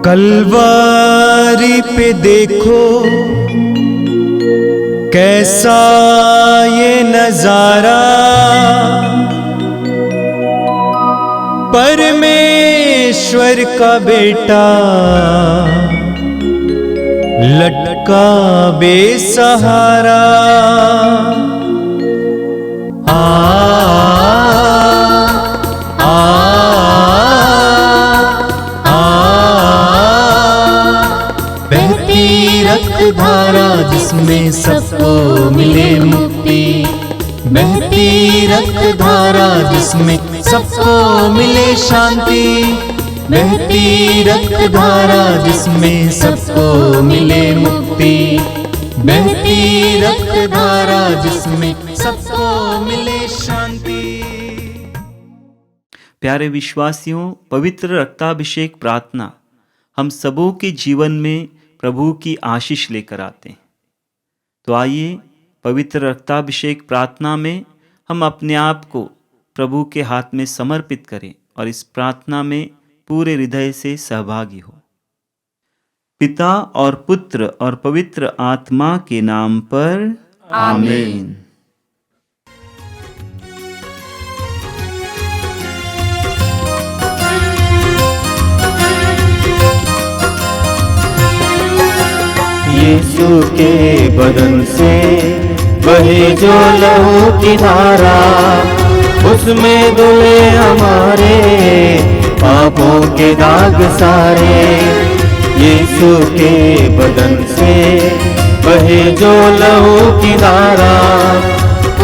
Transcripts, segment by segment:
कलवारी पे देखो कैसा ये नजारा, परमेश्वर का बेटा लटका बेसहारा। बहती रक्तधारा जिसमें सबको मिले मुक्ति, बहती रक्तधारा जिसमें सबको मिले शांति, बहती रक्तधारा जिसमें सबको मिले मुक्ति, बहती रक्तधारा जिसमें सबको मिले शांति। प्यारे विश्वासियों, पवित्र रक्ताभिषेक प्रार्थना हम सबों के जीवन में प्रभु की आशीष लेकर आते हैं। तो आइए पवित्र रक्ताभिषेक प्रार्थना में हम अपने आप को प्रभु के हाथ में समर्पित करें और इस प्रार्थना में पूरे हृदय से सहभागी हो। पिता और पुत्र और पवित्र आत्मा के नाम पर आमीन। यीशु के बदन से बहे जो लहू की धारा, उसमें धुले हमारे पापों के दाग सारे। यीशु के बदन से बहे जो लहू की धारा,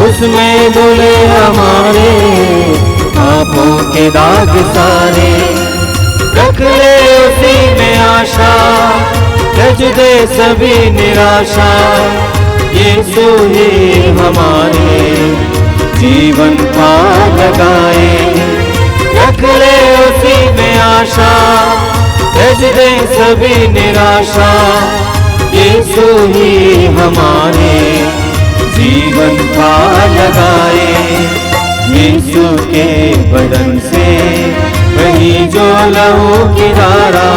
उसमें धुले हमारे पापों के दाग सारे। रख ले उसी में आशा, त्यज दे सभी निराशा, यीशु ही हमारे जीवन पार लगाए। रख ले उसी में आशा, त्यज दे सभी निराशा, यीशु ही हमारे जीवन पार लगाए। यीशु के बदन से वही जो लहू की धारा,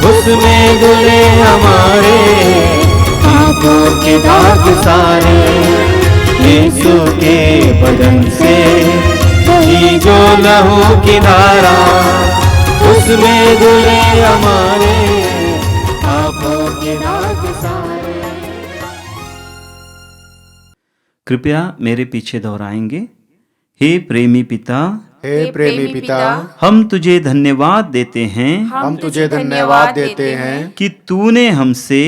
उसमें धुले हमारे पापों के दाग सारे। यीशु के बदन से वही जो लहू की धारा, उसमें धुले हमारे पापों के दाग सारे। कृपया मेरे पीछे दोहराएंगे। हे प्रेमी पिता, हे प्रेमी पिता, हम तुझे धन्यवाद देते हैं, हम तुझे धन्यवाद देते हैं कि तूने हमसे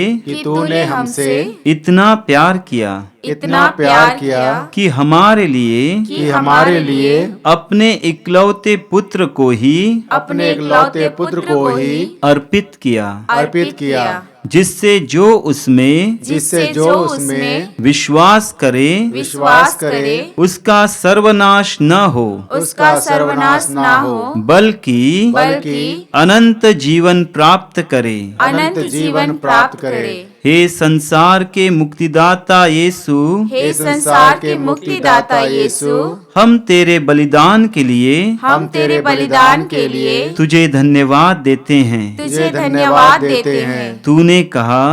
इतना प्यार किया, इतना प्यार किया कि हमारे लिए अपने इकलौते पुत्र को ही अर्पित किया, जिससे जो उसमें विश्वास करे उसका सर्वनाश न हो, बल्कि अनंत जीवन प्राप्त करे। हे संसार के मुक्तिदाता यीशु, हम तेरे बलिदान के लिए तुझे धन्यवाद देते हैं। तूने कहा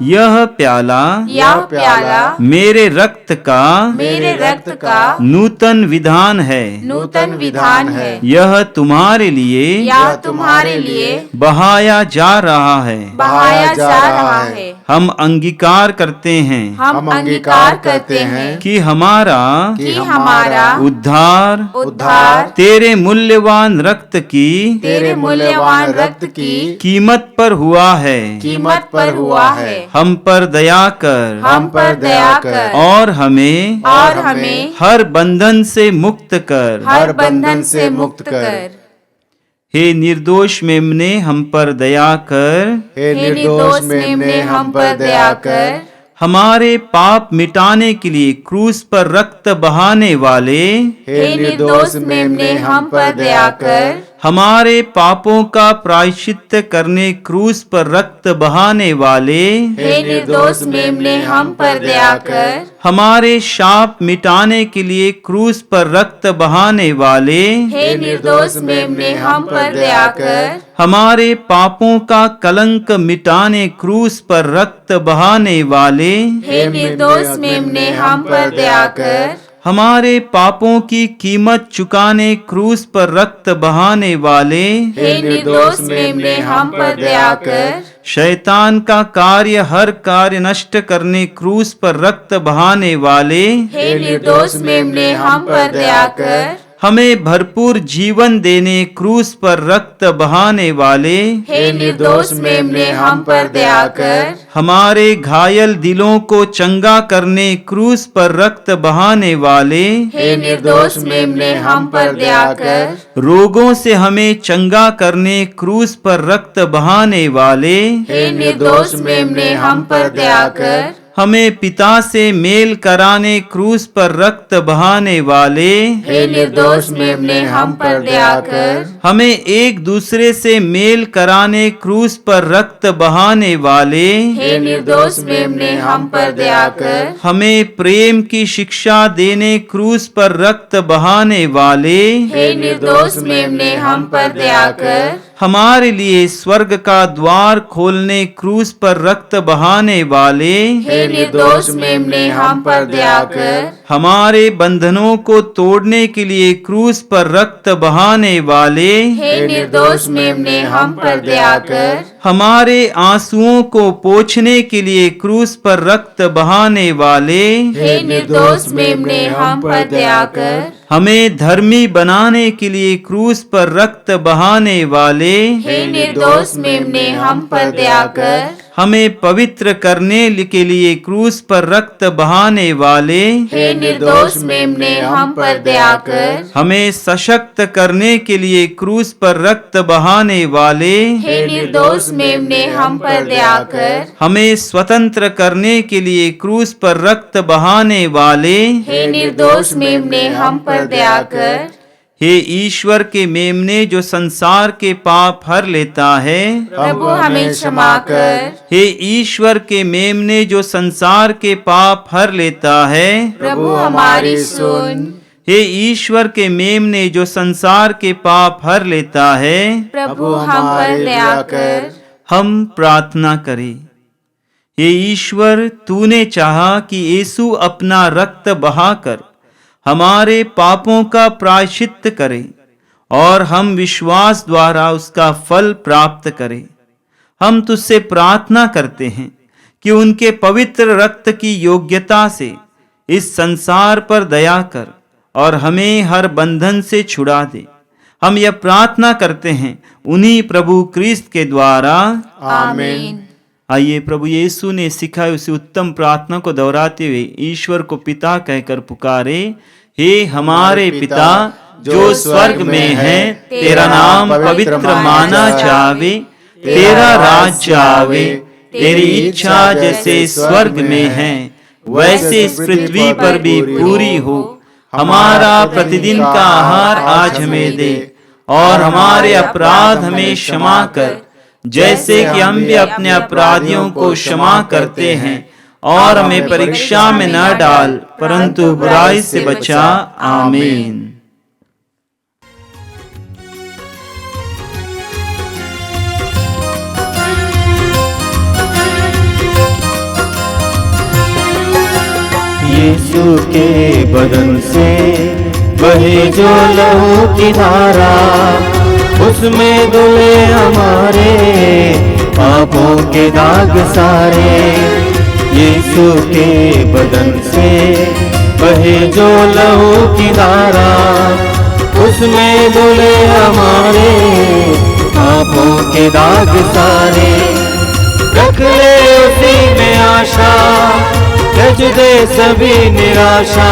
यह प्याला मेरे रक्त का नूतन विधान है, यह तुम्हारे लिए बहाया जा रहा है। हम अंगीकार करते हैं कि हमारा उद्धार तेरे मूल्यवान रक्त की कीमत पर हुआ है। हम पर दया कर और हमें हर बंधन से मुक्त कर। हे निर्दोष मेमने हम पर दया कर, हमारे पाप मिटाने के लिए क्रूस पर रक्त बहाने वाले, हे निर्दोष मेमने हम पर दया कर, हमारे पापों का प्रायश्चित करने क्रूस पर रक्त बहाने वाले, हे निर्दोष मेमने हम पर दया कर। हमारे शाप मिटाने के लिए क्रूस पर रक्त बहाने वाले, हे निर्दोष मेमने हम पर दया कर। हमारे पापों का कलंक मिटाने क्रूस पर रक्त बहाने वाले, हे निर्दोष मेमने हम पर दया कर। हमारे पापों की कीमत चुकाने क्रूस पर रक्त बहाने वाले, हे निर्दोष मेमने हम पर दया कर। शैतान का हर कार्य नष्ट करने क्रूस पर रक्त बहाने वाले, हे निर्दोष मेमने हम पर दया कर। हमें भरपूर जीवन देने क्रूस पर रक्त बहाने वाले, हे निर्दोष मेमने हम पर दया कर। हमारे घायल दिलों को चंगा करने क्रूस पर रक्त बहाने वाले, हे निर्दोष मेमने हम पर दया कर। रोगों से हमें चंगा करने क्रूस पर रक्त बहाने वाले, हे निर्दोष मेमने हम पर दया कर। हमें पिता से मेल कराने क्रूस पर रक्त बहाने वाले, हे निर्दोष मेमने हम पर दया कर। हमें एक दूसरे से मेल कराने क्रूस पर रक्त बहाने वाले, हे निर्दोष मेमने हम पर दया कर। हमें प्रेम की शिक्षा देने क्रूस पर रक्त बहाने वाले, हे निर्दोष मेमने हम पर दया कर। हमारे लिए स्वर्ग का द्वार खोलने क्रूस पर रक्त बहाने वाले, हे निर्दोष मेमने हम पर दया कर। हमारे बंधनों को तोड़ने के लिए क्रूस पर रक्त बहाने वाले, हे निर्दोष मेमने हम पर दया कर। हमारे आंसुओं को पोंछने के लिए क्रूस पर रक्त बहाने वाले, हे निर्दोष मेमने हम पर दया कर। हमें धर्मी बनाने के लिए क्रूस पर रक्त बहाने वाले, हे निर्दोष मेमने हम पर दया कर। हमें पवित्र करने के लिए क्रूस पर रक्त बहाने वाले, हे निर्दोष मेमने हम पर दया कर। हमें सशक्त करने के लिए क्रूस पर रक्त बहाने वाले, हे निर्दोष मेमने हम पर दया कर। हमें स्वतंत्र करने के लिए क्रूस पर रक्त बहाने वाले, हे निर्दोष मेमने हम पर दया कर। हे ईश्वर के मेमने जो संसार के पाप हर लेता है, प्रभु हमें क्षमा कर। हे ईश्वर के मेमने जो संसार के पाप हर लेता है, प्रभु हमारी सुन। हे ईश्वर के मेमने जो संसार के पाप हर लेता है, प्रभु हम पर दया कर। हम प्रार्थना करें। हे ईश्वर, तूने चाहा कि यीशु अपना रक्त बहाकर हमारे पापों का प्रायश्चित करे और हम विश्वास द्वारा उसका फल प्राप्त करें। हम तुझसे प्रार्थना करते हैं कि उनके पवित्र रक्त की योग्यता से इस संसार पर दया कर और हमें हर बंधन से छुड़ा दे। हम यह प्रार्थना करते हैं उन्हीं प्रभु क्रिस्त के द्वारा, आमीन। आइए प्रभु यीशु ने सिखाई उसी उत्तम प्रार्थना को दोहराते हुए ईश्वर को पिता कहकर पुकारे। हे हमारे पिता जो स्वर्ग में है, तेरा नाम पवित्र माना जावे, तेरा राज्य आवे, तेरी इच्छा जैसे स्वर्ग में है वैसे इस पृथ्वी पर भी पूरी हो। हमारा प्रतिदिन का आहार आज हमें दे और हमारे अपराध हमें क्षमा कर, जैसे कि हम भी अपने अपराधियों को क्षमा करते हैं, और हमें परीक्षा में न डाल परंतु बुराई से बचा। आमीन। यीशु के बदन से बहे जो लहू की धारा, उसमें धुले हमारे पापों के दाग सारे। यीशु के बदन से बहे जो लहू की धारा, उसमें धुले हमारे पापों के दाग सारे। रख ले उसी में आशा, त्यज दे सभी निराशा,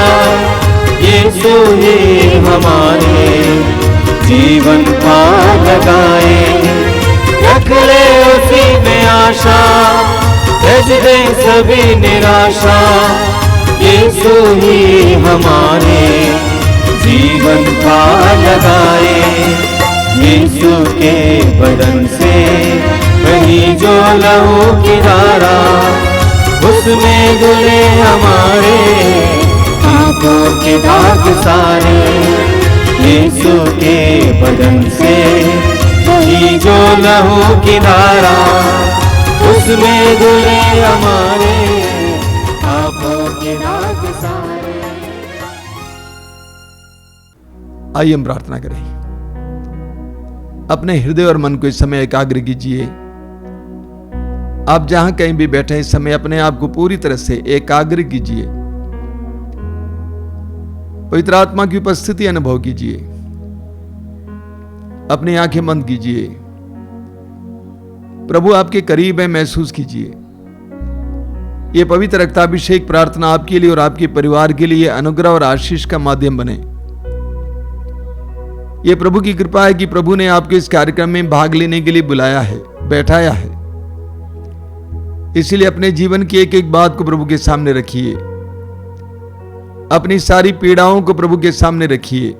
यीशु ही हमारे जीवन पार लगाए। रख ले उसी में आशा, त्यज दे सभी निराशा, यीशु ही हमारे जीवन पार लगाए। यीशु के बदन से वही जो लहू की धारा, उसमें धुले हमारे पापों के दाग सारे। यीशु के बदन से वही जो लहू की धारा, उसमें धुले हमारे पापों के दाग सारे। आइए हम प्रार्थना करें। अपने हृदय और मन को इस समय एकाग्र कीजिए। आप जहां कहीं भी बैठे इस समय अपने आप को पूरी तरह से एकाग्र कीजिए। पवित्र आत्मा की उपस्थिति अनुभव कीजिए। अपनी आंखें बंद कीजिए। प्रभु आपके करीब है, महसूस कीजिए। यह पवित्र रक्ताभिषेक प्रार्थना आपके लिए और आपके परिवार के लिए अनुग्रह और आशीष का माध्यम बने। यह प्रभु की कृपा है कि प्रभु ने आपको इस कार्यक्रम में भाग लेने के लिए बुलाया है, बैठाया है। इसीलिए अपने जीवन की एक एक बात को प्रभु के सामने रखिए। अपनी सारी पीड़ाओं को प्रभु के सामने रखिए।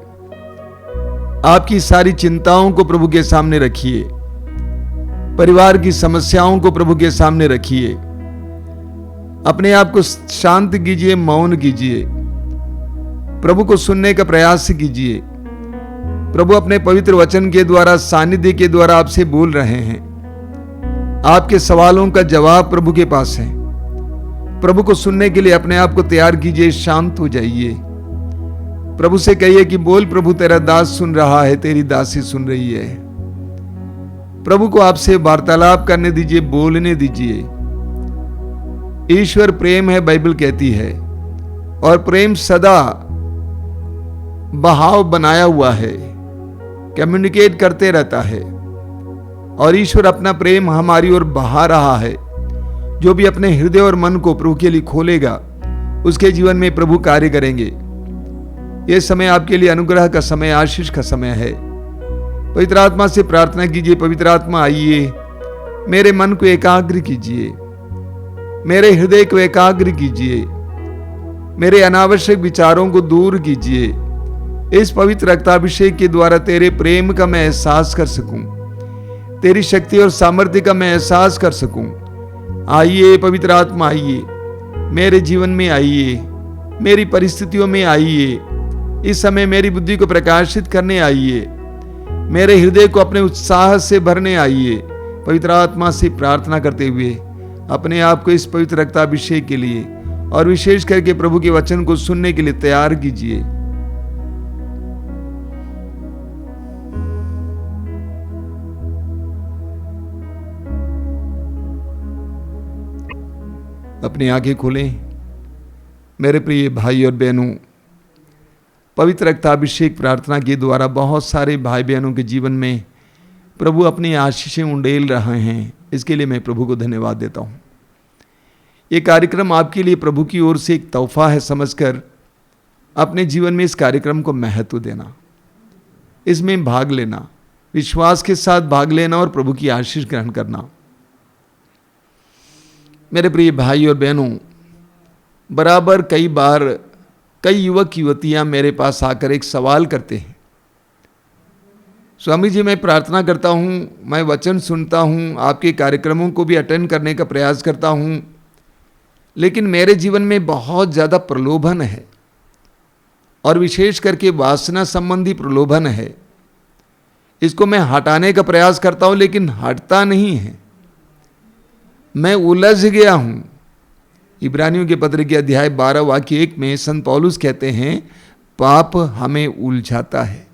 आपकी सारी चिंताओं को प्रभु के सामने रखिए। परिवार की समस्याओं को प्रभु के सामने रखिए। अपने आप को शांत कीजिए, मौन कीजिए। प्रभु को सुनने का प्रयास कीजिए। प्रभु अपने पवित्र वचन के द्वारा, सानिध्य के द्वारा आपसे बोल रहे हैं। आपके सवालों का जवाब प्रभु के पास है। प्रभु को सुनने के लिए अपने आप को तैयार कीजिए, शांत हो जाइए। प्रभु से कहिए कि बोल प्रभु, तेरा दास सुन रहा है, तेरी दासी सुन रही है। प्रभु को आपसे वार्तालाप करने दीजिए, बोलने दीजिए। ईश्वर प्रेम है, बाइबल कहती है, और प्रेम सदा बहाव बनाया हुआ है, कम्युनिकेट करते रहता है। और ईश्वर अपना प्रेम हमारी ओर बहा रहा है। जो भी अपने हृदय और मन को प्रभु के लिए खोलेगा, उसके जीवन में प्रभु कार्य करेंगे। यह समय आपके लिए अनुग्रह का समय, आशीष का समय है। पवित्र आत्मा से प्रार्थना कीजिए। पवित्र आत्मा आइए, मेरे मन को एकाग्र कीजिए, मेरे हृदय को एकाग्र कीजिए, मेरे अनावश्यक विचारों को दूर कीजिए। इस पवित्र रक्ताभिषेक के द्वारा तेरे प्रेम का मैं एहसास कर सकूं, तेरी शक्ति और सामर्थ्य का मैं एहसास कर सकूं। आइए पवित्र आत्मा, आइए मेरे जीवन में, आइए मेरी परिस्थितियों में, आइए इस समय मेरी बुद्धि को प्रकाशित करने आइए, मेरे हृदय को अपने उत्साह से भरने आइए। पवित्र आत्मा से प्रार्थना करते हुए अपने आप को इस पवित्र रक्ताभिषेक के लिए और विशेष करके प्रभु के वचन को सुनने के लिए तैयार कीजिए। अपनी आंखें खोलें। मेरे प्रिय भाई और बहनों, पवित्र रक्ताभिषेक प्रार्थना के द्वारा बहुत सारे भाई बहनों के जीवन में प्रभु अपनी आशीषें उंडेल रहे हैं। इसके लिए मैं प्रभु को धन्यवाद देता हूँ। ये कार्यक्रम आपके लिए प्रभु की ओर से एक तोहफा है समझकर अपने जीवन में इस कार्यक्रम को महत्व देना, इसमें भाग लेना, विश्वास के साथ भाग लेना और प्रभु की आशीष ग्रहण करना। मेरे प्रिय भाई और बहनों, बराबर कई बार कई युवक युवतियां मेरे पास आकर एक सवाल करते हैं, स्वामी जी मैं प्रार्थना करता हूँ, मैं वचन सुनता हूँ, आपके कार्यक्रमों को भी अटेंड करने का प्रयास करता हूँ, लेकिन मेरे जीवन में बहुत ज़्यादा प्रलोभन है और विशेष करके वासना संबंधी प्रलोभन है। इसको मैं हटाने का प्रयास करता हूँ लेकिन हटता नहीं है। मैं उलझ गया हूँ। इब्रानियों के पत्र के अध्याय 12 वाक्य 1 में संत पौलुस कहते हैं, पाप हमें उलझाता है।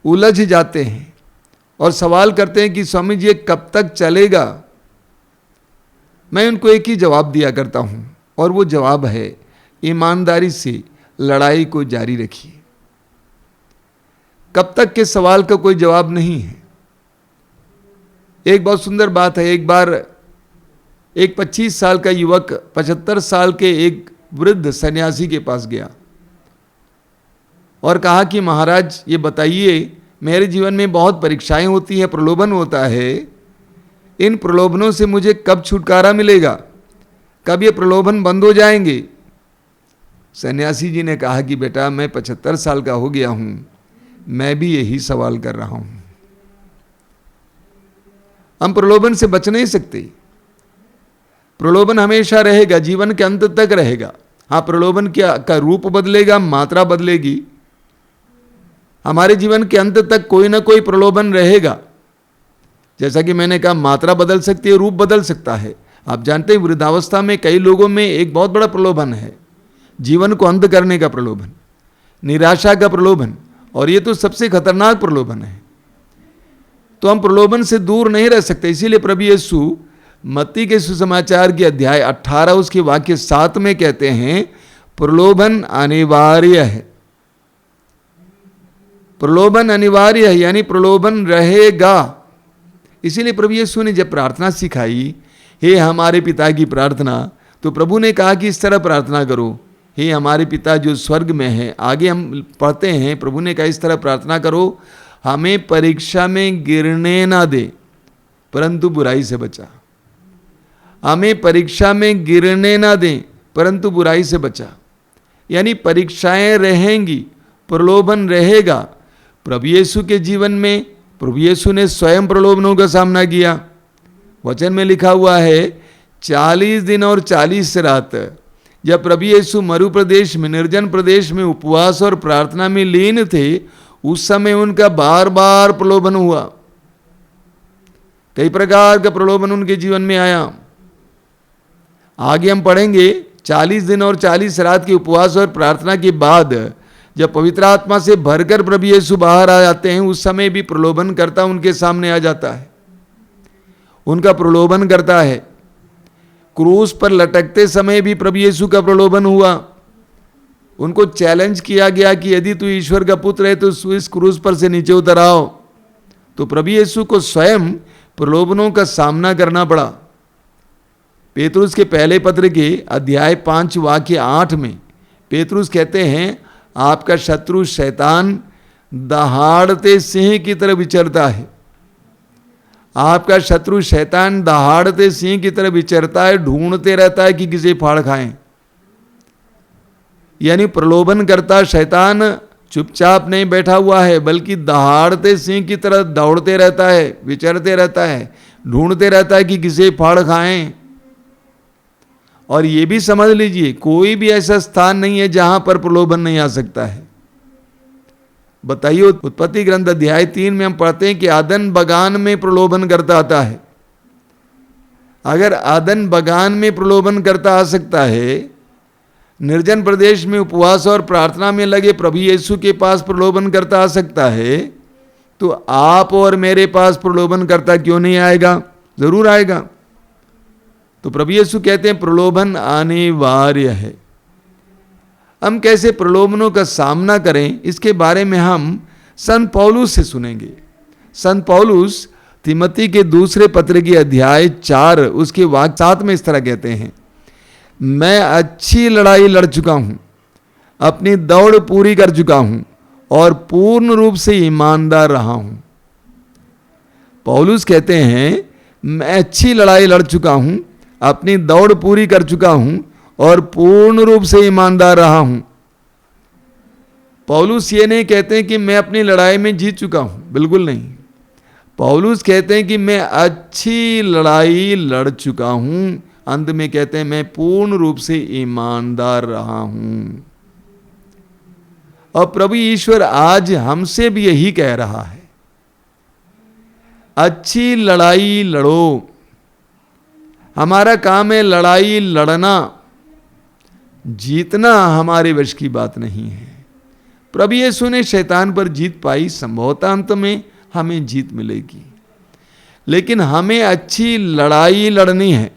उलझ जाते हैं और सवाल करते हैं कि स्वामी जी कब तक चलेगा। मैं उनको एक ही जवाब दिया करता हूं और वो जवाब है, ईमानदारी से लड़ाई को जारी रखिए। कब तक के सवाल का कोई जवाब नहीं है। एक बहुत सुंदर बात है, एक बार एक 25 साल का युवक 75 साल के एक वृद्ध सन्यासी के पास गया और कहा कि महाराज ये बताइए, मेरे जीवन में बहुत परीक्षाएं होती हैं, प्रलोभन होता है, इन प्रलोभनों से मुझे कब छुटकारा मिलेगा, कब ये प्रलोभन बंद हो जाएंगे। सन्यासी जी ने कहा कि बेटा मैं 75 साल का हो गया हूं, मैं भी यही सवाल कर रहा हूं। हम प्रलोभन से बच नहीं सकते। प्रलोभन हमेशा रहेगा, जीवन के अंत तक रहेगा। हाँ, प्रलोभन का रूप बदलेगा, मात्रा बदलेगी। हमारे जीवन के अंत तक कोई ना कोई प्रलोभन रहेगा। जैसा कि मैंने कहा, मात्रा बदल सकती है, रूप बदल सकता है। आप जानते हैं, वृद्धावस्था में कई लोगों में एक बहुत बड़ा प्रलोभन है, जीवन को अंत करने का प्रलोभन, निराशा का प्रलोभन, और ये तो सबसे खतरनाक प्रलोभन है। तो हम प्रलोभन से दूर नहीं रह सकते। इसीलिए प्रभु यीशु मत्ती के सुसमाचार के अध्याय 18 उसके वाक्य 7 में कहते हैं, प्रलोभन अनिवार्य है। प्रलोभन अनिवार्य है, यानी प्रलोभन रहेगा। इसीलिए प्रभु यीशु ने जब प्रार्थना सिखाई, हे हमारे पिता की प्रार्थना, तो प्रभु ने कहा कि इस तरह प्रार्थना करो, हे हमारे पिता जो स्वर्ग में है। आगे हम पढ़ते हैं, प्रभु ने कहा इस तरह प्रार्थना करो, हमें परीक्षा में गिरने ना दे, परंतु बुराई से बचा। हमें परीक्षा में गिरने ना दें, परंतु बुराई से बचा। यानी परीक्षाएं रहेंगी, प्रलोभन रहेगा। प्रभु यीशु के जीवन में प्रभु यीशु ने स्वयं प्रलोभनों का सामना किया। वचन में लिखा हुआ है, 40 दिन और 40 रात जब प्रभु यीशु मरु प्रदेश में, निर्जन प्रदेश में उपवास और प्रार्थना में लीन थे, उस समय उनका बार बार प्रलोभन हुआ। कई प्रकार का प्रलोभन उनके जीवन में आया। आगे हम पढ़ेंगे, 40 दिन और 40 रात के उपवास और प्रार्थना के बाद जब पवित्र आत्मा से भरकर प्रभु यीशु बाहर आ जाते हैं, उस समय भी प्रलोभन करता उनके सामने आ जाता है, उनका प्रलोभन करता है। क्रूस पर लटकते समय भी प्रभु यीशु का प्रलोभन हुआ। उनको चैलेंज किया गया कि यदि तू ईश्वर का पुत्र है तो इस क्रूस पर से नीचे उतर आओ। तो प्रभु यीशु को स्वयं प्रलोभनों का सामना करना पड़ा। पेतरुस के पहले पत्र के अध्याय 5 वाक्य 8 में पेतरुस कहते हैं, आपका शत्रु शैतान दहाड़ते सिंह की तरह विचरता है। आपका शत्रु शैतान दहाड़ते सिंह की तरह विचरता है, ढूंढते रहता है कि किसे फाड़ खाएं। यानी प्रलोभन करता शैतान चुपचाप नहीं बैठा हुआ है, बल्कि दहाड़ते सिंह की तरह दौड़ते रहता है, विचरते रहता है, ढूंढते रहता है कि किसे फाड़ खाएं। और ये भी समझ लीजिए, कोई भी ऐसा स्थान नहीं है जहां पर प्रलोभन नहीं आ सकता है। बताइए, उत्पत्ति ग्रंथ अध्याय 3 में हम पढ़ते हैं कि आदन बगान में प्रलोभन करता आता है। अगर आदन बगान में प्रलोभन करता आ सकता है, निर्जन प्रदेश में उपवास और प्रार्थना में लगे प्रभु यीशु के पास प्रलोभन करता आ सकता है, तो आप और मेरे पास प्रलोभन करता क्यों नहीं आएगा? जरूर आएगा। तो प्रभु यीशु कहते हैं प्रलोभन अनिवार्य है। हम कैसे प्रलोभनों का सामना करें, इसके बारे में हम संत पौलुस से सुनेंगे। संत पौलुस तिमोथी के दूसरे पत्र के अध्याय 4 उसके वाक्य 7 में इस तरह कहते हैं, मैं अच्छी लड़ाई लड़ चुका हूं, अपनी दौड़ पूरी कर चुका हूं और पूर्ण रूप से ईमानदार रहा हूं। पौलुस कहते हैं, मैं अच्छी लड़ाई लड़ चुका हूं, अपनी दौड़ पूरी कर चुका हूं और पूर्ण रूप से ईमानदार रहा हूं। पौलुस ये नहीं कहते हैं कि मैं अपनी लड़ाई में जीत चुका हूं, बिल्कुल नहीं। पौलुस कहते हैं कि मैं अच्छी लड़ाई लड़ चुका हूं, अंत में कहते हैं मैं पूर्ण रूप से ईमानदार रहा हूं। और प्रभु ईश्वर आज हमसे भी यही कह रहा है, अच्छी लड़ाई लड़ो। हमारा काम है लड़ाई लड़ना, जीतना हमारे वश की बात नहीं है। प्रभु यीशु ने शैतान पर जीत पाई, संभवतः अंत में हमें जीत मिलेगी, लेकिन हमें अच्छी लड़ाई लड़नी है।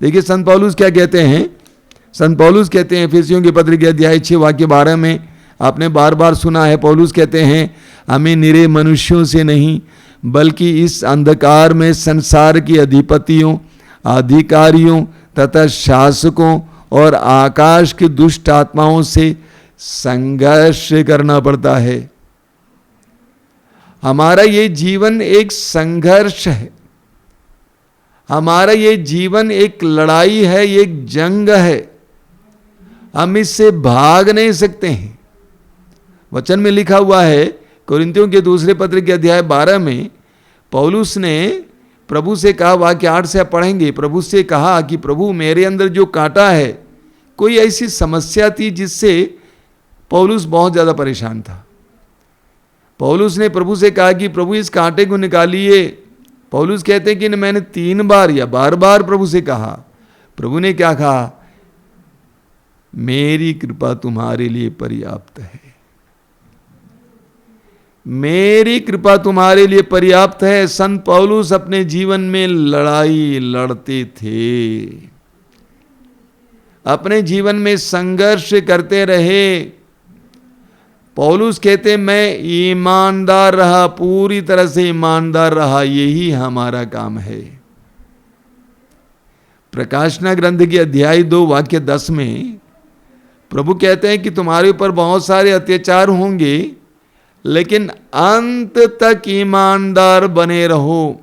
देखिए संत पौलुस क्या कहते हैं। संत पौलुस कहते हैं एफेसियों के पत्र के अध्याय 6 वाक्य 12 में, आपने बार बार सुना है, पौलुस कहते हैं, हमें निरे मनुष्यों से नहीं बल्कि इस अंधकार में संसार की अधिपतियों, अधिकारियों तथा शासकों और आकाश की दुष्ट आत्माओं से संघर्ष करना पड़ता है। हमारा ये जीवन एक संघर्ष है, हमारा ये जीवन एक लड़ाई है, एक जंग है। हम इससे भाग नहीं सकते हैं। वचन में लिखा हुआ है, कोरिन्थियों के दूसरे पत्र के अध्याय 12 में पौलुस ने प्रभु से कहा, वाक्य 8 से आप पढ़ेंगे, प्रभु से कहा कि प्रभु मेरे अंदर जो कांटा है, कोई ऐसी समस्या थी जिससे पौलुस बहुत ज़्यादा परेशान था। पौलुस ने प्रभु से कहा कि प्रभु इस कांटे को निकालिए। पौलुस कहते हैं कि मैंने 3 बार या बार बार प्रभु से कहा। प्रभु ने क्या कहा? मेरी कृपा तुम्हारे लिए पर्याप्त है, मेरी कृपा तुम्हारे लिए पर्याप्त है। संत पौलुस अपने जीवन में लड़ाई लड़ते थे, अपने जीवन में संघर्ष करते रहे। पौलुस कहते मैं ईमानदार रहा, पूरी तरह से ईमानदार रहा, यही हमारा काम है। प्रकाशना ग्रंथ के अध्याय 2 वाक्य 10 में प्रभु कहते हैं कि तुम्हारे ऊपर बहुत सारे अत्याचार होंगे, लेकिन अंत तक ईमानदार बने रहो,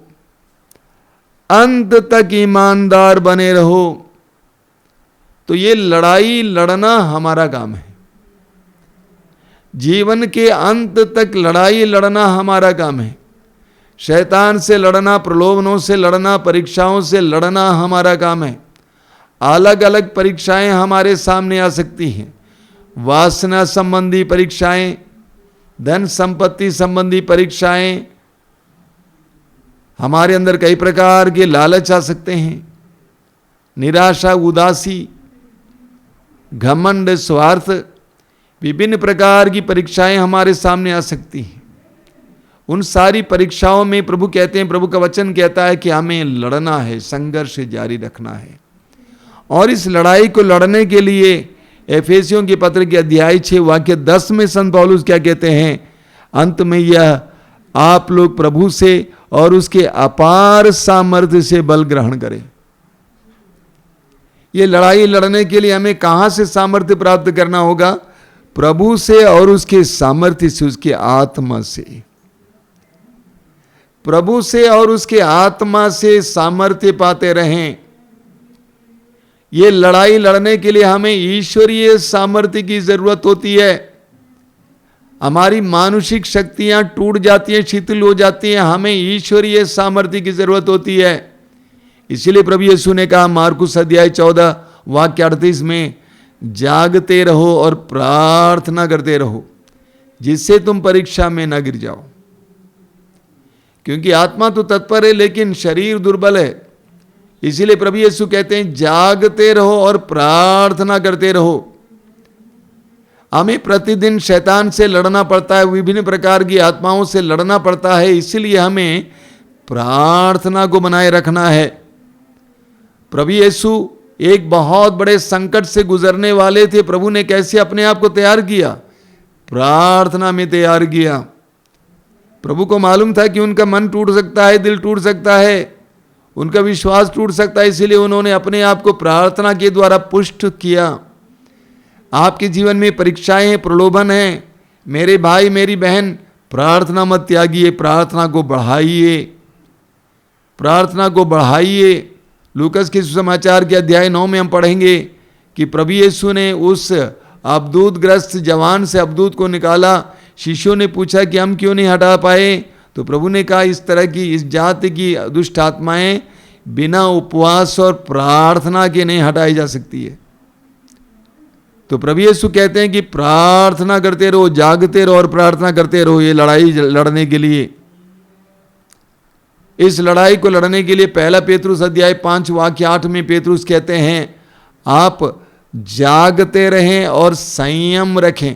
अंत तक ईमानदार बने रहो। तो ये लड़ाई लड़ना हमारा काम है, जीवन के अंत तक लड़ाई लड़ना हमारा काम है। शैतान से लड़ना, प्रलोभनों से लड़ना, परीक्षाओं से लड़ना हमारा काम है। अलग अलग परीक्षाएं हमारे सामने आ सकती हैं, वासना संबंधी परीक्षाएं, धन संपत्ति संबंधी परीक्षाएं, हमारे अंदर कई प्रकार के लालच आ सकते हैं, निराशा, उदासी, घमंड, स्वार्थ, विभिन्न प्रकार की परीक्षाएं हमारे सामने आ सकती हैं। उन सारी परीक्षाओं में प्रभु कहते हैं, प्रभु का वचन कहता है कि हमें लड़ना है, संघर्ष जारी रखना है। और इस लड़ाई को लड़ने के लिए एफेसियों के पत्र के अध्याय 6 वाक्य 10 में संत पौलुस क्या कहते हैं? अंत में यह आप लोग प्रभु से और उसके अपार सामर्थ्य से बल ग्रहण करें। ये लड़ाई लड़ने के लिए हमें कहां से सामर्थ्य प्राप्त करना होगा? प्रभु से और उसके सामर्थ्य से, उसके आत्मा से। प्रभु से और उसके आत्मा से सामर्थ्य पाते रहें। ये लड़ाई लड़ने के लिए हमें ईश्वरीय सामर्थ्य की जरूरत होती है। हमारी मानुषिक शक्तियां टूट जाती हैं, शिथिल हो जाती हैं, हमें ईश्वरीय सामर्थ्य की जरूरत होती है। इसीलिए प्रभु यीशु ने कहा मार्कुस अध्याय 14 वाक्य 38 में, जागते रहो और प्रार्थना करते रहो जिससे तुम परीक्षा में न गिर जाओ। क्योंकि आत्मा तो तत्पर है लेकिन शरीर दुर्बल है। इसीलिए प्रभु यीशु कहते हैं जागते रहो और प्रार्थना करते रहो। हमें प्रतिदिन शैतान से लड़ना पड़ता है, विभिन्न प्रकार की आत्माओं से लड़ना पड़ता है। इसीलिए हमें प्रार्थना को बनाए रखना है। प्रभु यीशु एक बहुत बड़े संकट से गुजरने वाले थे। प्रभु ने कैसे अपने आप को तैयार किया? प्रार्थना में तैयार किया। प्रभु को मालूम था कि उनका मन टूट सकता है, दिल टूट सकता है, उनका विश्वास टूट सकता है। इसीलिए उन्होंने अपने आप को प्रार्थना के द्वारा पुष्ट किया। आपके जीवन में परीक्षाएं हैं, प्रलोभन हैं, मेरे भाई मेरी बहन, प्रार्थना मत त्यागिए, प्रार्थना को बढ़ाइए, प्रार्थना को बढ़ाइए। लूकस के सुसमाचार के अध्याय 9 में हम पढ़ेंगे कि प्रभु यीशु ने उस अबदूतग्रस्त जवान से अबदूत को निकाला। शिष्यों ने पूछा कि हम क्यों नहीं हटा पाए? तो प्रभु ने कहा इस तरह की, इस जाति की दुष्ट आत्माएं बिना उपवास और प्रार्थना के नहीं हटाई जा सकती है। तो प्रभु यीशु कहते हैं कि प्रार्थना करते रहो, जागते रहो और प्रार्थना करते रहो ये लड़ाई लड़ने के लिए। इस लड़ाई को लड़ने के लिए 1 पेतरुस अध्याय 5 वाक्य 8 में पेतरुस कहते हैं आप जागते रहें और संयम रखें।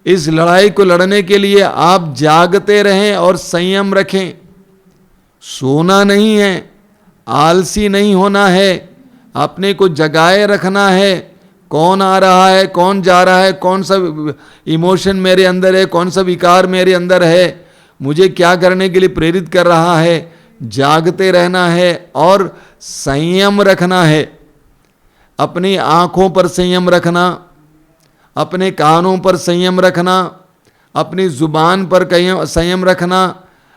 इस लड़ाई को लड़ने के लिए आप जागते रहें और संयम रखें। सोना नहीं है, आलसी नहीं होना है, अपने को जगाए रखना है। कौन आ रहा है, कौन जा रहा है, कौन सा इमोशन मेरे अंदर है, कौन सा विकार मेरे अंदर है, मुझे क्या करने के लिए प्रेरित कर रहा है, जागते रहना है और संयम रखना है। अपनी आंखों पर संयम रखना, अपने कानों पर संयम रखना, अपनी जुबान पर संयम रखना,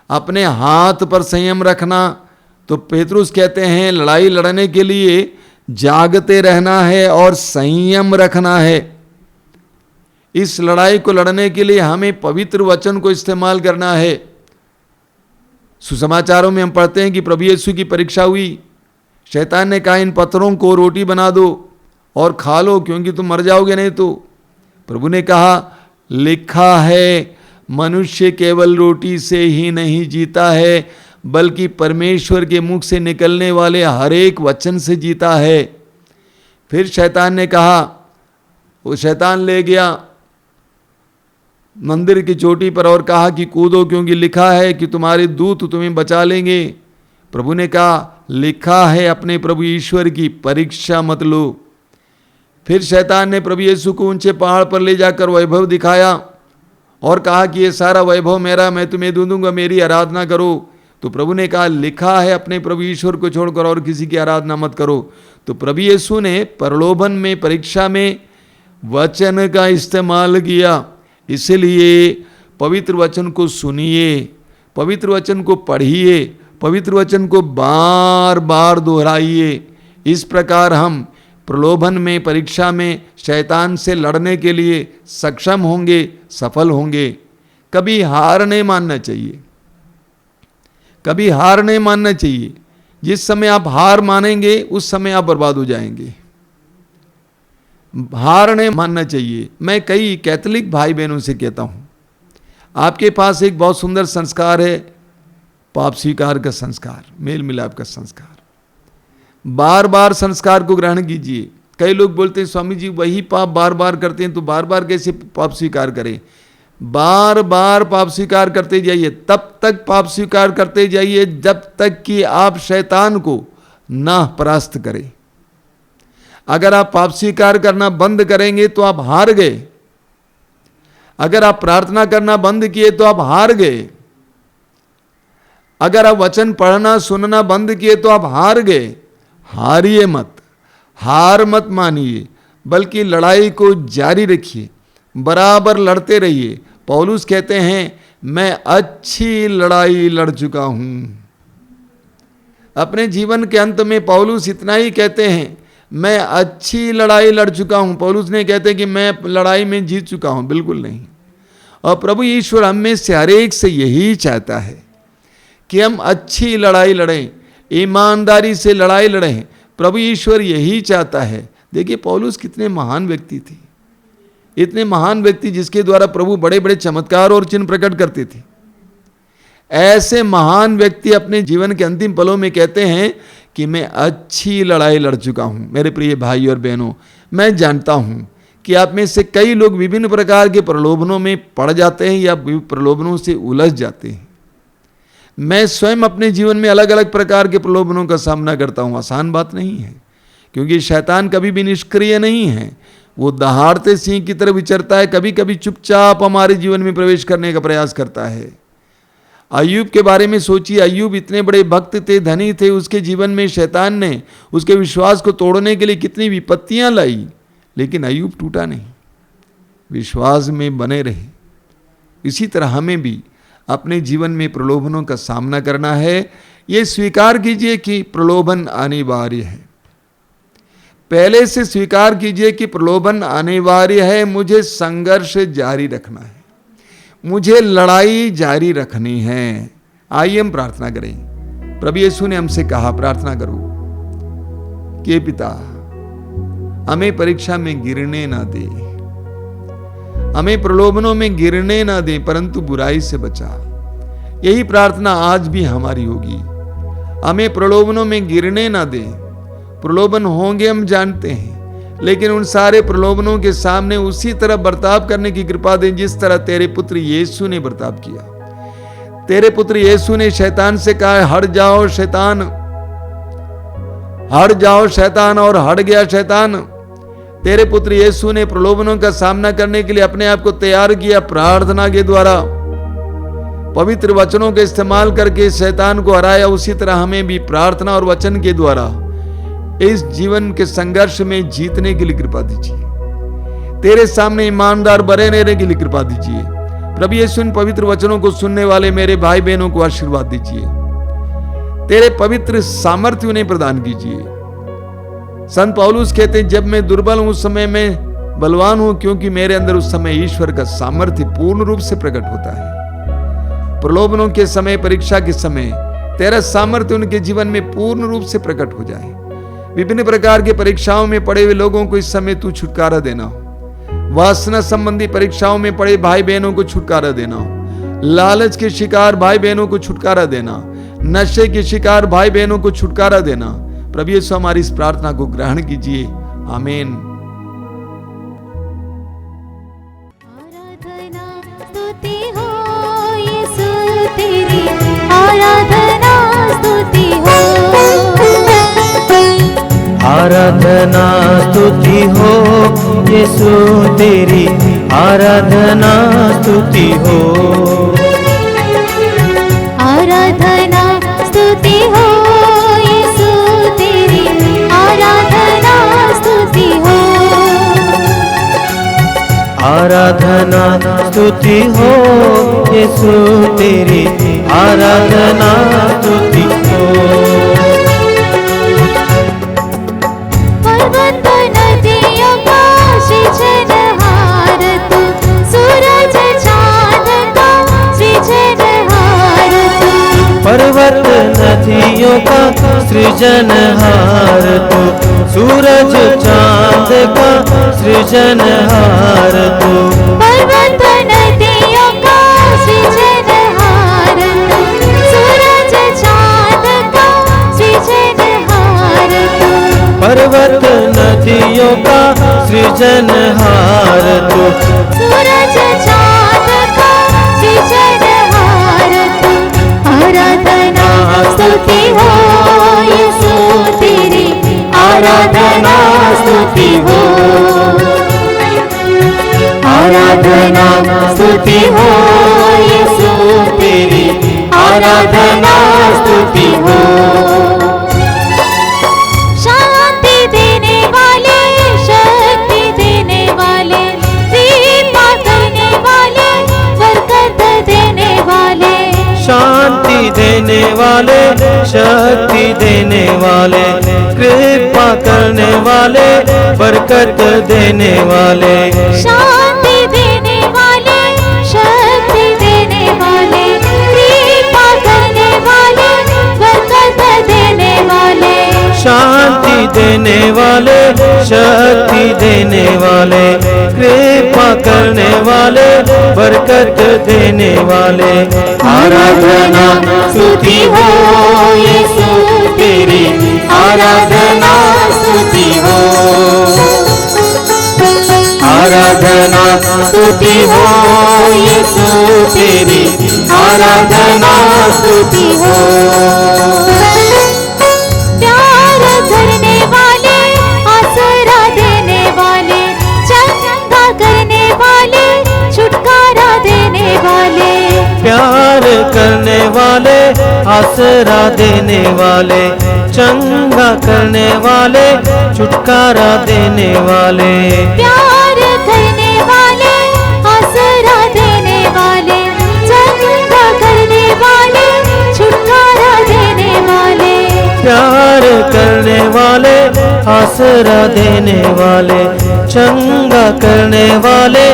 अपने हाथ पर संयम रखना। तो पेतरुस कहते हैं लड़ाई लड़ने के लिए जागते रहना है और संयम रखना है। इस लड़ाई को लड़ने के लिए हमें पवित्र वचन को इस्तेमाल करना है। सुसमाचारों में हम पढ़ते हैं कि प्रभु यीशु की परीक्षा हुई। शैतान ने कहा इन पत्थरों को रोटी बना दो और खा लो, क्योंकि तुम मर जाओगे नहीं तो। प्रभु ने कहा लिखा है मनुष्य केवल रोटी से ही नहीं जीता है, बल्कि परमेश्वर के मुख से निकलने वाले हर एक वचन से जीता है। फिर शैतान ने कहा, वो शैतान ले गया मंदिर की चोटी पर और कहा कि कूदो, क्योंकि लिखा है कि तुम्हारे दूत तुम्हें बचा लेंगे। प्रभु ने कहा लिखा है अपने प्रभु ईश्वर की परीक्षा मत लो। फिर शैतान ने प्रभु यीशु को ऊंचे पहाड़ पर ले जाकर वैभव दिखाया और कहा कि ये सारा वैभव मेरा, मैं तुम्हें दे दूंगा, मेरी आराधना करो। तो प्रभु ने कहा लिखा है अपने प्रभु ईश्वर को छोड़कर और किसी की आराधना मत करो। तो प्रभु यीशु ने प्रलोभन में, परीक्षा में वचन का इस्तेमाल किया। इसलिए पवित्र वचन को सुनिए, पवित्र वचन को पढ़िए, पवित्र वचन को बार बार दोहराइए। इस प्रकार हम प्रलोभन में, परीक्षा में शैतान से लड़ने के लिए सक्षम होंगे, सफल होंगे। कभी हार नहीं मानना चाहिए, कभी हार नहीं मानना चाहिए। जिस समय आप हार मानेंगे उस समय आप बर्बाद हो जाएंगे। हार नहीं मानना चाहिए। मैं कई कैथोलिक भाई बहनों से कहता हूं, आपके पास एक बहुत सुंदर संस्कार है, पाप स्वीकार का संस्कार, मेल मिलाप का संस्कार। बार बार संस्कार को ग्रहण कीजिए। कई लोग बोलते हैं स्वामी जी वही पाप बार बार करते हैं, तो बार बार कैसे पाप स्वीकार करें? बार बार पाप स्वीकार करते जाइए, तब तक पाप स्वीकार करते जाइए जब तक कि आप शैतान को ना परास्त करें। अगर आप पाप स्वीकार करना बंद करेंगे तो आप हार गए। अगर आप प्रार्थना करना बंद किए तो आप हार गए। अगर आप वचन पढ़ना सुनना बंद किए तो आप हार गए। हारिए मत, हार मत मानिए, बल्कि लड़ाई को जारी रखिए, बराबर लड़ते रहिए। पौलुस कहते हैं मैं अच्छी लड़ाई लड़ चुका हूं। अपने जीवन के अंत में पौलुस इतना ही कहते हैं, मैं अच्छी लड़ाई लड़ चुका हूं। पौलुस ने कहते हैं कि मैं लड़ाई में जीत चुका हूं, बिल्कुल नहीं। और प्रभु ईश्वर हम में से हर एक से यही चाहता है कि हम अच्छी लड़ाई लड़ें, ईमानदारी से लड़ाई लड़ें। प्रभु ईश्वर यही चाहता है। देखिए पौलुस कितने महान व्यक्ति थे, इतने महान व्यक्ति जिसके द्वारा प्रभु बड़े बड़े चमत्कार और चिन्ह प्रकट करते थे। ऐसे महान व्यक्ति अपने जीवन के अंतिम पलों में कहते हैं कि मैं अच्छी लड़ाई लड़ चुका हूं। मेरे प्रिय भाई और बहनों, मैं जानता हूं कि आप में से कई लोग विभिन्न प्रकार के प्रलोभनों में पड़ जाते हैं या प्रलोभनों से उलझ जाते हैं। मैं स्वयं अपने जीवन में अलग अलग प्रकार के प्रलोभनों का सामना करता हूं। आसान बात नहीं है, क्योंकि शैतान कभी भी निष्क्रिय नहीं है। वो दहाड़ते सिंह की तरह विचरता है, कभी कभी चुपचाप हमारे जीवन में प्रवेश करने का प्रयास करता है। अय्यूब के बारे में सोचिए। अय्यूब इतने बड़े भक्त थे, धनी थे, उसके जीवन में शैतान ने उसके विश्वास को तोड़ने के लिए कितनी विपत्तियां लाई, लेकिन अय्यूब टूटा नहीं, विश्वास में बने रहे। इसी तरह हमें भी अपने जीवन में प्रलोभनों का सामना करना है। ये स्वीकार कीजिए कि प्रलोभन अनिवार्य है। पहले से स्वीकार कीजिए कि प्रलोभन अनिवार्य है। मुझे संघर्ष जारी रखना है, मुझे लड़ाई जारी रखनी है। आइए हम प्रार्थना करें। प्रभु यीशु ने हमसे कहा प्रार्थना करो कि पिता हमें परीक्षा में गिरने ना दे, हमें प्रलोभनों में गिरने ना दे, परंतु बुराई से बचा। यही प्रार्थना आज भी हमारी होगी। हमें प्रलोभनों में गिरने ना दे। प्रलोभन होंगे हम जानते हैं, लेकिन उन सारे प्रलोभनों के सामने उसी तरह बर्ताव करने की कृपा दे जिस तरह तेरे पुत्र यीशु ने बर्ताव किया। तेरे पुत्र यीशु ने शैतान से कहा हट जाओ शैतान, हट जाओ शैतान, और हट गया शैतान। तेरे पुत्र यीशु ने प्रलोभनों का सामना करने के लिए अपने आप को तैयार किया। प्रार्थना के द्वारा, पवित्र वचनों का इस्तेमाल करके शैतान को हराया। उसी तरह हमें भी प्रार्थना और वचन के द्वारा इस जीवन के संघर्ष में जीतने के लिए कृपा दीजिए। तेरे सामने ईमानदार बने रहने के लिए कृपा दीजिए। प्रभु यीशु इन पवित्र वचनों को सुनने वाले मेरे भाई बहनों को आशीर्वाद दीजिए। तेरे पवित्र सामर्थ्य उन्हें प्रदान कीजिए। संत पौलुस कहते जब मैं दुर्बल हूं उस समय मैं बलवान हूं, क्योंकि मेरे अंदर उस समय ईश्वर का सामर्थ्य पूर्ण रूप से प्रकट होता है। प्रलोभनों के समय, परीक्षा के समय तेरा सामर्थ्य उनके जीवन में पूर्ण रूप से प्रकट हो जाए। विभिन्न प्रकार के परीक्षाओं में पड़े हुए लोगों को इस समय तू छुटकारा देना हो। वासना संबंधी परीक्षाओं में पड़े भाई बहनों को छुटकारा देना हो। लालच के शिकार भाई बहनों को छुटकारा देना, नशे के शिकार भाई बहनों को छुटकारा देना। प्रभु यीशु हमारी इस प्रार्थना को ग्रहण कीजिए। आमीन। आराधना स्तुति हो यीशु तेरी, आराधना स्तुति हो। आराधना स्तुति हो यीशु तेरी, आराधना स्तुति हो। आराधना स्तुति हो यीशु तेरी, आराधना स्तुति हो। पर्वत नदियों का सृजनहार तू, सूरज चांद का सृजनहार तू। पर्वत नदियों का सृजनहार तू, सूरज चांद का सृजनहार तू। पर्वत नदियों का सृजनहार तू, सूरज चांद का सृजनहार तू। पर्वत नदियों का सृजनहार तू, सूरज चांद का सृजनहार तू। आराधना स्तुति हो यीशु तेरी, आराधना स्तुति हो। आराधना स्तुति हो यीशु तेरी, आराधना स्तुति हो। शांति देने वाले, शक्ति देने वाले, कृपा करने वाले, बरकत देने वाले। शांति देने वाले, शक्ति देने वाले, कृपा करने वाले, बरकत देने वाले। शांति देने वाले, शक्ति देने वाले, कृपा करने वाले, बरकत देने वाले। शांति देने वाले, शक्ति देने वाले, कृपा करने वाले, बरकत देने वाले। आराधना स्तुति हो यीशु तेरी, आराधना स्तुति हो। आराधना स्तुति हो यीशु तेरी, आराधना स्तुति हो। प्यार करने वाले, आसरा देने वाले, चंगा करने वाले, छुटकारा देने वाले। प्यार करने वाले, आसरा देने वाले, चंगा करने वाले, छुटकारा देने वाले। प्यार करने वाले, आसरा देने वाले, चंगा करने वाले, छुटकारा देने वाले। प्यार करने वाले, आसरा देने वाले, चंगा करने वाले,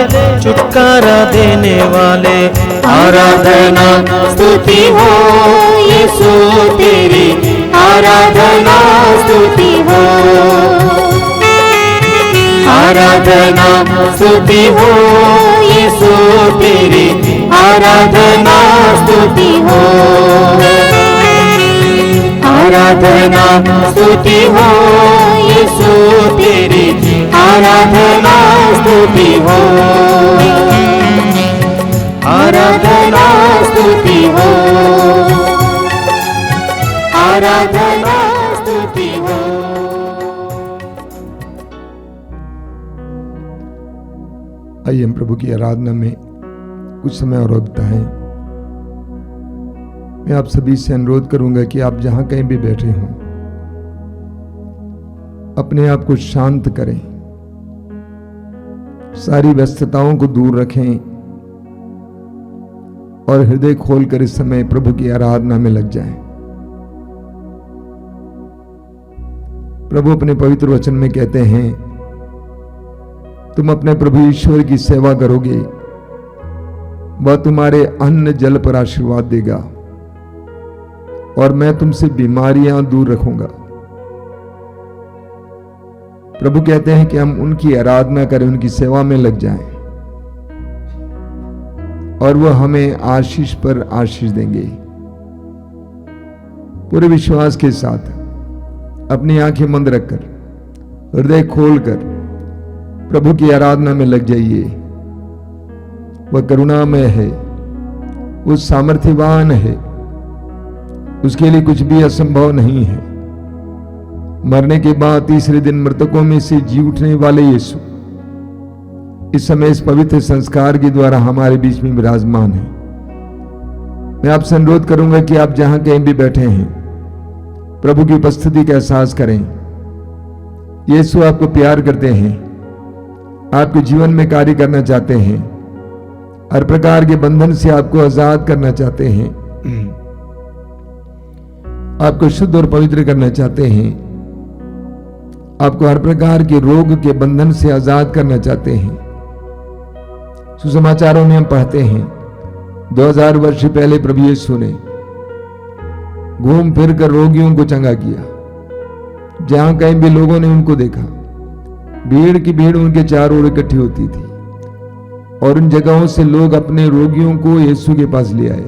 छुटकारा देने वाले। आराधना स्तुति हो यीशु तेरी, आराधना स्तुति हो। आराधना स्तुति हो यीशु तेरी, आराधना स्तुति हो। आराधना स्तुति हो यीशु तेरी, आराधना स्तुति हो। आराधना स्तुति हो। आराधना स्तुति हो। आइए हम प्रभु की आराधना में कुछ समय और बिताएं। मैं आप सभी से अनुरोध करूंगा कि आप जहां कहीं भी बैठे हों, अपने आप को शांत करें, सारी व्यस्तताओं को दूर रखें और हृदय खोलकर इस समय प्रभु की आराधना में लग जाएं। प्रभु अपने पवित्र वचन में कहते हैं, तुम अपने प्रभु ईश्वर की सेवा करोगे वह तुम्हारे अन्न जल पर आशीर्वाद देगा और मैं तुमसे बीमारियां दूर रखूंगा। प्रभु कहते हैं कि हम उनकी आराधना करें, उनकी सेवा में लग जाएं और वो हमें आशीष पर आशीष देंगे। पूरे विश्वास के साथ अपनी आंखें बंद रखकर, हृदय खोलकर प्रभु की आराधना में लग जाइए। वह करुणामय है, वो सामर्थ्यवान है, उसके लिए कुछ भी असंभव नहीं है। मरने के बाद तीसरे दिन मृतकों में से जी उठने वाले यीशु इस समय इस पवित्र संस्कार के द्वारा हमारे बीच में विराजमान है। मैं आपसे अनुरोध करूंगा कि आप जहां कहीं भी बैठे हैं, प्रभु की उपस्थिति का एहसास करें। यीशु आपको प्यार करते हैं, आपके जीवन में कार्य करना चाहते हैं, हर प्रकार के बंधन से आपको आजाद करना चाहते हैं, आपको शुद्ध और पवित्र करना चाहते हैं, आपको हर प्रकार के रोग के बंधन से आजाद करना चाहते हैं। सुसमाचारों में हम पढ़ते हैं 2000 वर्ष पहले प्रभु यीशु ने घूम फिर कर रोगियों को चंगा किया। जहां कहीं भी लोगों ने उनको देखा, भीड़ की भीड़ उनके चारों ओर इकट्ठी होती थी और उन जगहों से लोग अपने रोगियों को यीशु के पास ले आए।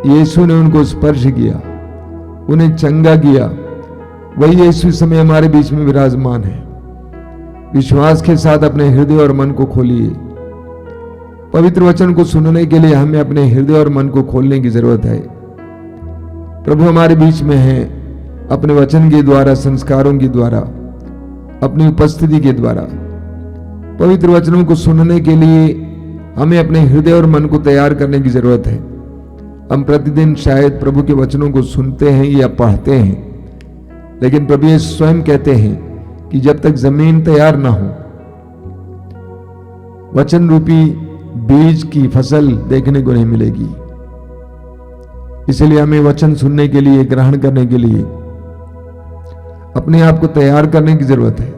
यीशु ने उनको स्पर्श किया, उन्हें चंगा किया। वही यीशु इस समय हमारे बीच में विराजमान है। विश्वास के साथ अपने हृदय और मन को खोलिए। पवित्र वचन को सुनने के लिए हमें अपने हृदय और मन को खोलने की जरूरत है। प्रभु हमारे बीच में है, अपने वचन के द्वारा, संस्कारों के द्वारा, अपनी उपस्थिति के द्वारा। पवित्र वचनों को सुनने के लिए हमें अपने हृदय और मन को तैयार करने की जरूरत है। हम प्रतिदिन शायद प्रभु के वचनों को सुनते हैं या पढ़ते हैं, लेकिन प्रभु ये स्वयं कहते हैं कि जब तक जमीन तैयार ना हो, वचन रूपी बीज की फसल देखने को नहीं मिलेगी। इसलिए हमें वचन सुनने के लिए, ग्रहण करने के लिए अपने आप को तैयार करने की जरूरत है।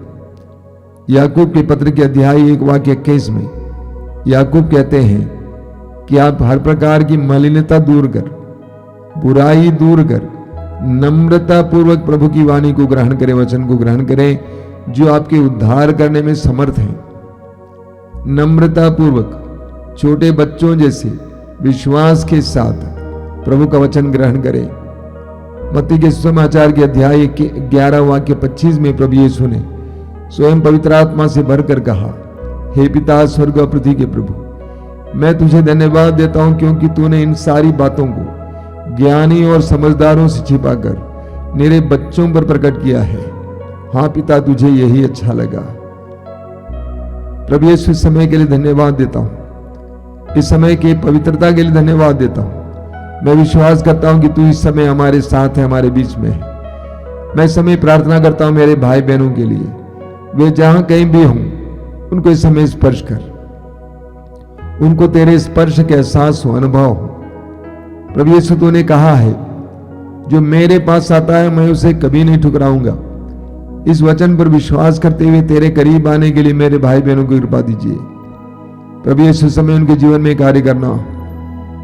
याकूब के पत्र के अध्याय 1 वाक्य 21 में याकूब कहते हैं कि आप हर प्रकार की मलिनता दूर कर, बुराई दूर कर, नम्रता पूर्वक प्रभु की वाणी को ग्रहण करें, वचन को ग्रहण करें जो आपके उद्धार करने में समर्थ हैं। नम्रता पूर्वक, छोटे बच्चों जैसे विश्वास के साथ प्रभु का वचन ग्रहण करें। मत्ती के सुसमाचार के अध्याय 11 वाक्य 25 में प्रभु यीशु ने स्वयं पवित्र आत्मा से भरकर कहा, हे पिता स्वर्ग और पृथ्वी के प्रभु, मैं तुझे धन्यवाद देता हूं क्योंकि तूने इन सारी बातों को ज्ञानी और समझदारों से छिपाकर मेरे बच्चों पर प्रकट किया है। हाँ पिता, तुझे यही अच्छा लगा। प्रभु यीशु इस समय के लिए धन्यवाद देता हूं, इस समय की पवित्रता के लिए धन्यवाद देता हूं। मैं विश्वास करता हूं कि तू इस समय हमारे साथ है, हमारे बीच में है। मैं इस समय प्रार्थना करता हूं मेरे भाई बहनों के लिए, वे जहां कहीं भी हों, उनको इस समय स्पर्श कर, उनको तेरे स्पर्श के एहसास हो, अनुभव हो। प्रभु यीशु तूने कहा है, जो मेरे पास आता है मैं उसे कभी नहीं ठुकराऊंगा। इस वचन पर विश्वास करते हुए तेरे करीब आने के लिए मेरे भाई बहनों को कृपा दीजिए। प्रभु यीशु समय उनके जीवन में कार्य करना,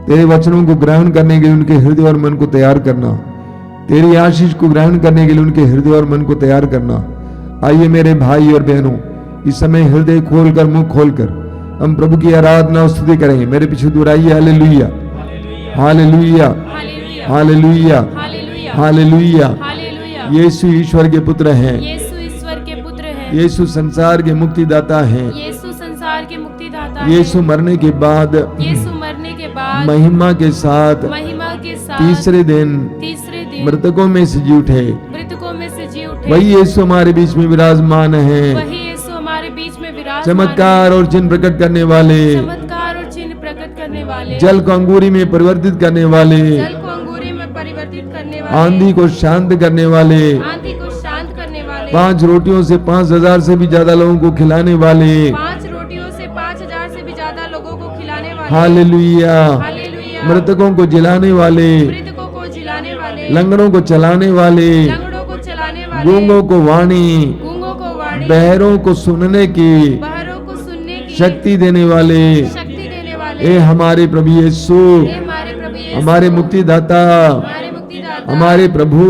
तेरे वचनों को ग्रहण करने के लिए उनके हृदय और मन को तैयार करना, तेरी आशीष को ग्रहण करने के लिए उनके हृदय और मन को तैयार करना। आइए मेरे भाई और बहनों, इस समय हृदय खोलकर, मुंह खोलकर हम प्रभु की आराधना और स्तुति करेंगे। मेरे पीछे दोहराइए, हालेलुया, हालेलुया, हालेलुया, हालेलुया। यीशु ईश्वर के पुत्र हैं, यीशु ईश्वर के पुत्र हैं, यीशु संसार के मुक्तिदाता हैं, यीशु संसार के मुक्तिदाता हैं, यीशु मरने के बाद, यीशु मरने के बाद महिमा के साथ तीसरे दिन मृतकों में से जी उठे। मृतकों में से जी उठे। वही यीशु हमारे बीच में विराजमान है। वही यीशु हमारे बीच में विराजमान, चमत्कार और चिन्ह प्रकट करने वाले, चमत्कार और चिन्ह प्रकट करने वाले, जल को अंगूरी में परिवर्तित करने वाले, जल को अंगूरी में परिवर्तित करने वाले, आंधी को शांत करने वाले, आंधी को शांत करने वाले, 5 रोटियों से 5000 से भी ज्यादा लोगों को खिलाने वाले, 5 रोटियों से 5000 से भी ज्यादा लोगों को खिलाने वाले, हालेलुया, हालेलुया, मृतकों को जिलाने वाले, मृतकों को जिलाने वाले, लंगड़ों को चलाने वाले, लंगड़ों को चलाने वाले, गूंगों को वाणी, गूंगों को वाणी, बहरों को सुनने की बहरों को सुनने की शक्ति देने वाले, शक्ति देने वाले, ए हमारे प्रभु यीशु, हमारे मुक्तिदाता, हमारे प्रभु,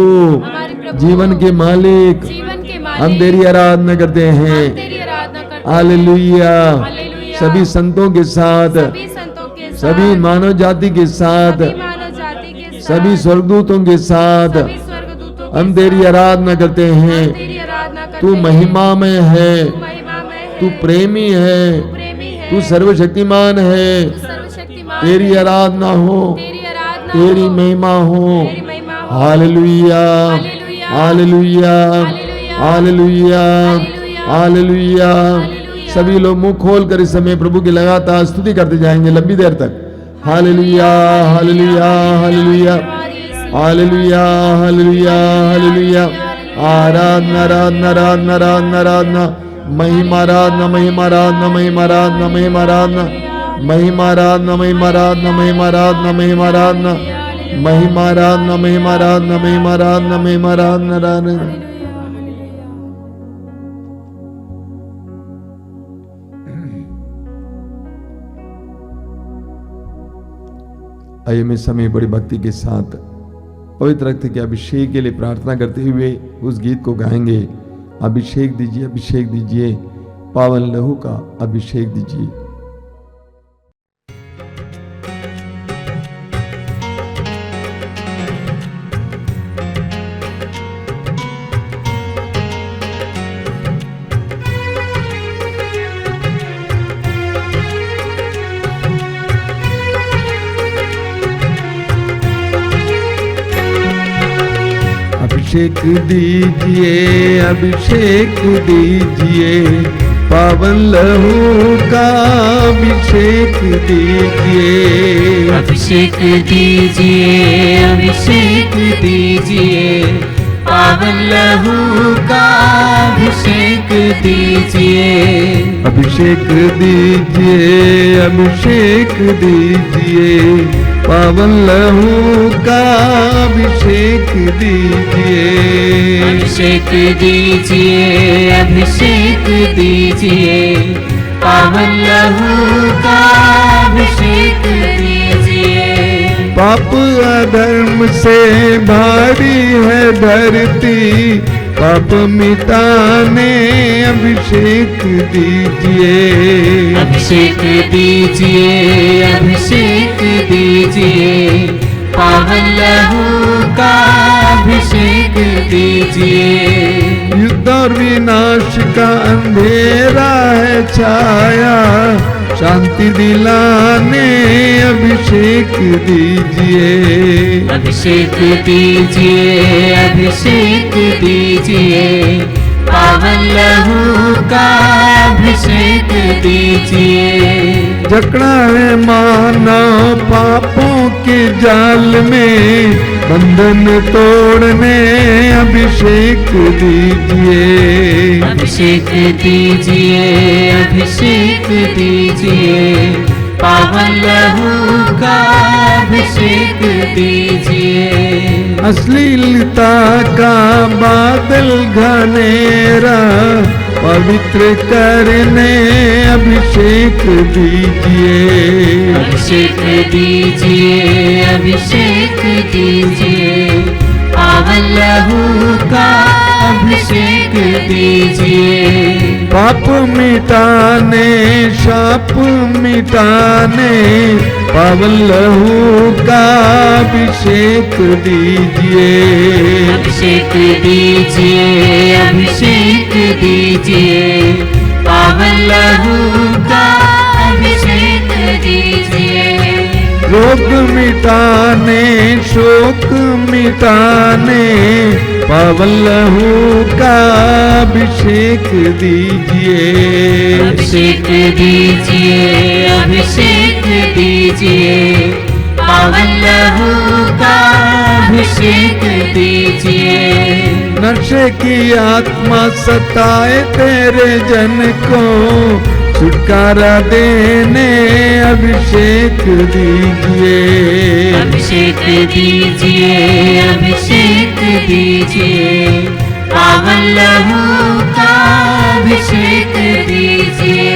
जीवन के मालिक, हम तेरी आराधना करते हैं। हालेलुया। सभी संतों के साथ, सभी मानव जाति के साथ, सभी स्वर्गदूतों के साथ हम तेरी आराधना करते हैं। तू महिमा में है, तू प्रेमी है, तू सर्वशक्तिमान है। तेरी आराधना हो, तेरी महिमा हो। हालेलुया, हालेलुया, हालेलुया, हालेलुया। सभी लोग मुंह खोल कर इस समय प्रभु की लगातार स्तुति करते जाएंगे लंबी देर तक। हालेलुया, हालेलुया, हालेलुया, हालेलुया, हालेलुया, हालेलुया। आराधना, आराधना, आराधना, आराधना, आराधना, महिमा, आराधना, महिमा, आराधना, महिमा, आराधना, महिमा, आराधना, महिमा, आराधना, महिमा, आराधना, महिमा, आराधना, महिमा, आराधना, महिमा, आराधना, महिमा, आराधना, महिमा, आराधना, महिमा, आराधना, आराधना। आइए मैं समय बड़ी भक्ति के साथ पवित्र रक्त के अभिषेक के लिए प्रार्थना करते हुए उस गीत को गाएंगे। अभिषेक दीजिए, अभिषेक दीजिए, पावन लहू का अभिषेक दीजिए। अभिषेक दीजिए, अभिषेक दीजिए, पावन लहू का अभिषेक दीजिए। अभिषेक दीजिए, अभिषेक दीजिए, पावन लहू का अभिषेक दीजिए। अभिषेक दीजिए, अभिषेक दीजिए, पावन लहू का अभिषेक दीजिए। अभिषेक दीजिए, अभिषेक दीजिए, पावन लहू का अभिषेक दीजिए। पाप अधर्म से भारी है धरती, पाप मिटाने अभिषेक दीजिए। अभिषेक दीजिए, अभिषेक दीजिए, पावन लहू का अभिषेक दीजिए। युद्ध और विनाश का अंधेरा है छाया, शांति दिलाने अभिषेक दीजिए। अभिषेक दीजिए, अभिषेक दीजिए, पावन लहू का अभिषेक दीजिए। जकड़ा है मानव पापों के जाल में, बंधन तोड़ने अभिषेक दीजिए। अभिषेक दीजिए, अभिषेक दीजिए, पावन लहू का अभिषेक दीजिए। अश्लीलता का बादल घनेरा पवित्र करने अभिषेक दीजिए। अभिषेक दीजिए, अभिषेक दीजिए, पावन लहू का अभिषेक दीजिए। पाप मिटाने, शाप मिटाने, पावन लहू का अभिषेक दीजिए। अभिषेक दीजिए, अभिषेक दीजिए, पावन लहू का अभिषेक दीजिए। रोग मिटाने, शोक मिटाने, पावन लहू का अभिषेक दीजिए। अभिषेक दीजिए, अभिषेक दीजिए, पावन लहू का अभिषेक दीजिए। नशे की आत्मा सताए तेरे जन को, छुटकारा देने अभिषेक दीजिए। अभिषेक दीजिए, अभिषेक दीजिए, पावन लहू का अभिषेक दीजिए।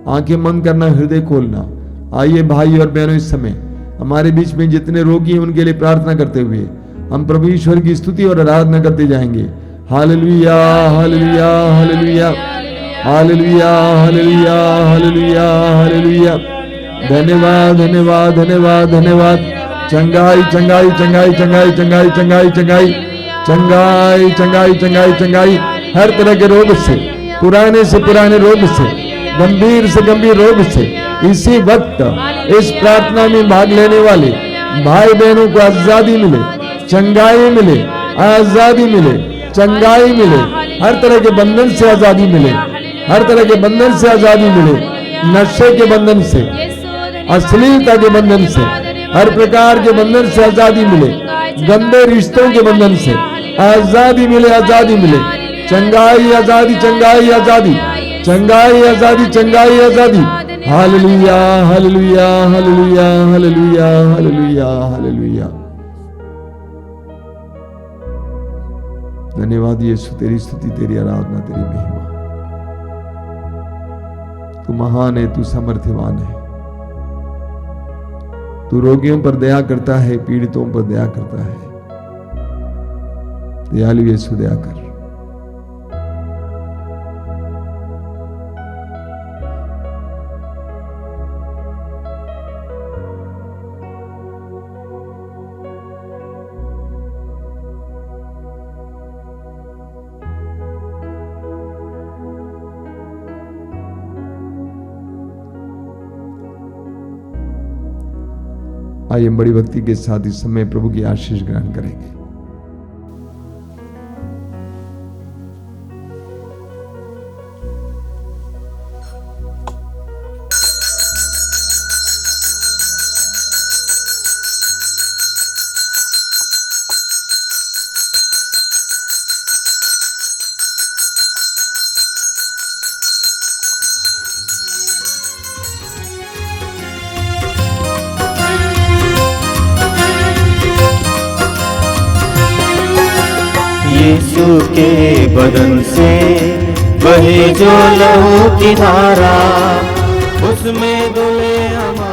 आंखें बंद करना, हृदय खोलना। आइए भाई और बहनों, इस समय हमारे बीच में जितने रोगी हैं उनके लिए प्रार्थना करते हुए हम प्रभु ईश्वर की स्तुति और आराधना करते जाएंगे। हालेलुया हालेलुया हालेलुया हालेलुया हालेलुया हालेलुया हालेलुया। धन्यवाद धन्यवाद धन्यवाद धन्यवाद। चंगाई चंगाई चंगाई चंगाई चंगाई चंगाई चंगाई चंगाई चंगाई चंगाई चंगाई। हर तरह के रोग से पुराने रोग से, गंभीर रोग से इसी वक्त इस प्रार्थना में भाग लेने वाले भाई बहनों को आजादी मिले, चंगाई मिले, आजादी मिले, चंगाई मिले। हर तरह के बंधन से आजादी मिले, हर तरह के बंधन से आजादी मिले। नशे के बंधन से, अश्लीलता के बंधन से, हर प्रकार के बंधन से आजादी मिले। गंदे रिश्तों के बंधन से आजादी मिले, आजादी मिले। चंगाई आजादी, चंगाई आजादी, चंगाई आजादी, चंगाई आजादी। हालेलुया हालेलुया हालेलुया हालेलुया हालेलुया हालेलुया। धन्यवाद यीशु, तेरी स्तुति, तेरी आराधना, तेरी महिमा। तू महान है, तू सामर्थ्यवान है। तू रोगियों पर दया करता है, पीड़ितों पर दया करता है। दयालु यीशु, दया कर। आइए हम बड़ी भक्ति के साथ इस समय प्रभु की आशीष ग्रहण करेंगे। यीशु के बदन से बहे जो लहू की धारा, उसमें धुले हमारे